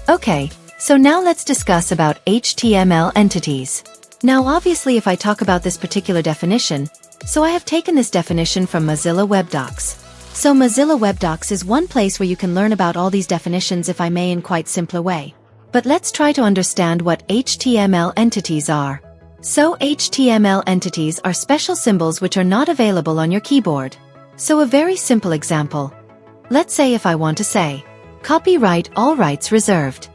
Okay, so now let's discuss about HTML entities. Now obviously if I talk about this particular definition, so I have taken this definition from Mozilla Web Docs. So Mozilla Web Docs is one place where you can learn about all these definitions, if I may, in quite simpler way. But let's try to understand what HTML entities are. So HTML entities are special symbols which are not available on your keyboard. So a very simple example. Let's say if I want to say, copyright all rights reserved.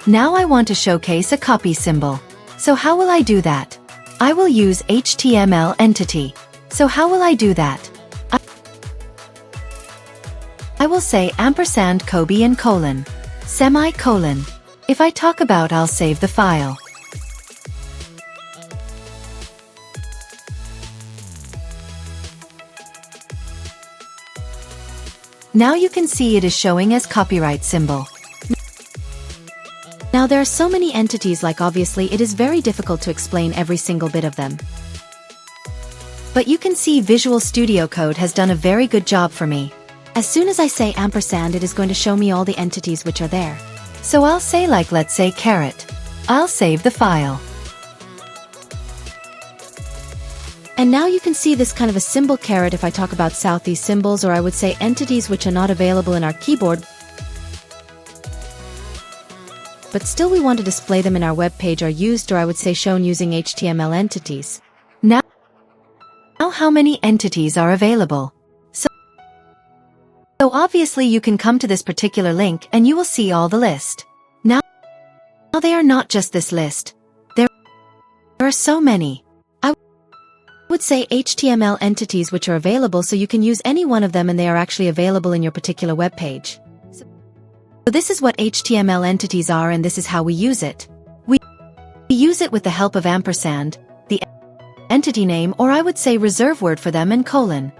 Now I want to showcase a copy symbol. So how will I do that? I will use HTML entity. So how will I do that? I will say ampersand Kobe and colon, semicolon. If I talk about I'll save the file. Now you can see it is showing as copyright symbol. Now there are so many entities, like obviously it is very difficult to explain every single bit of them. But you can see Visual Studio Code has done a very good job for me. As soon as I say ampersand, it is going to show me all the entities which are there. So I'll say, like, let's say caret. I'll save the file. And now you can see this kind of a symbol caret if I talk about these symbols, or I would say entities which are not available in our keyboard, but still we want to display them in our web page, are used, or I would say shown using HTML entities. Now how many entities are available? So obviously you can come to this particular link and you will see all the list. Now they are not just this list. There are so many. I would say HTML entities which are available, so you can use any one of them and they are actually available in your particular web page. So this is what HTML entities are, and this is how we use it. We use it with the help of ampersand, the entity name, or I would say reserve word for them, and colon.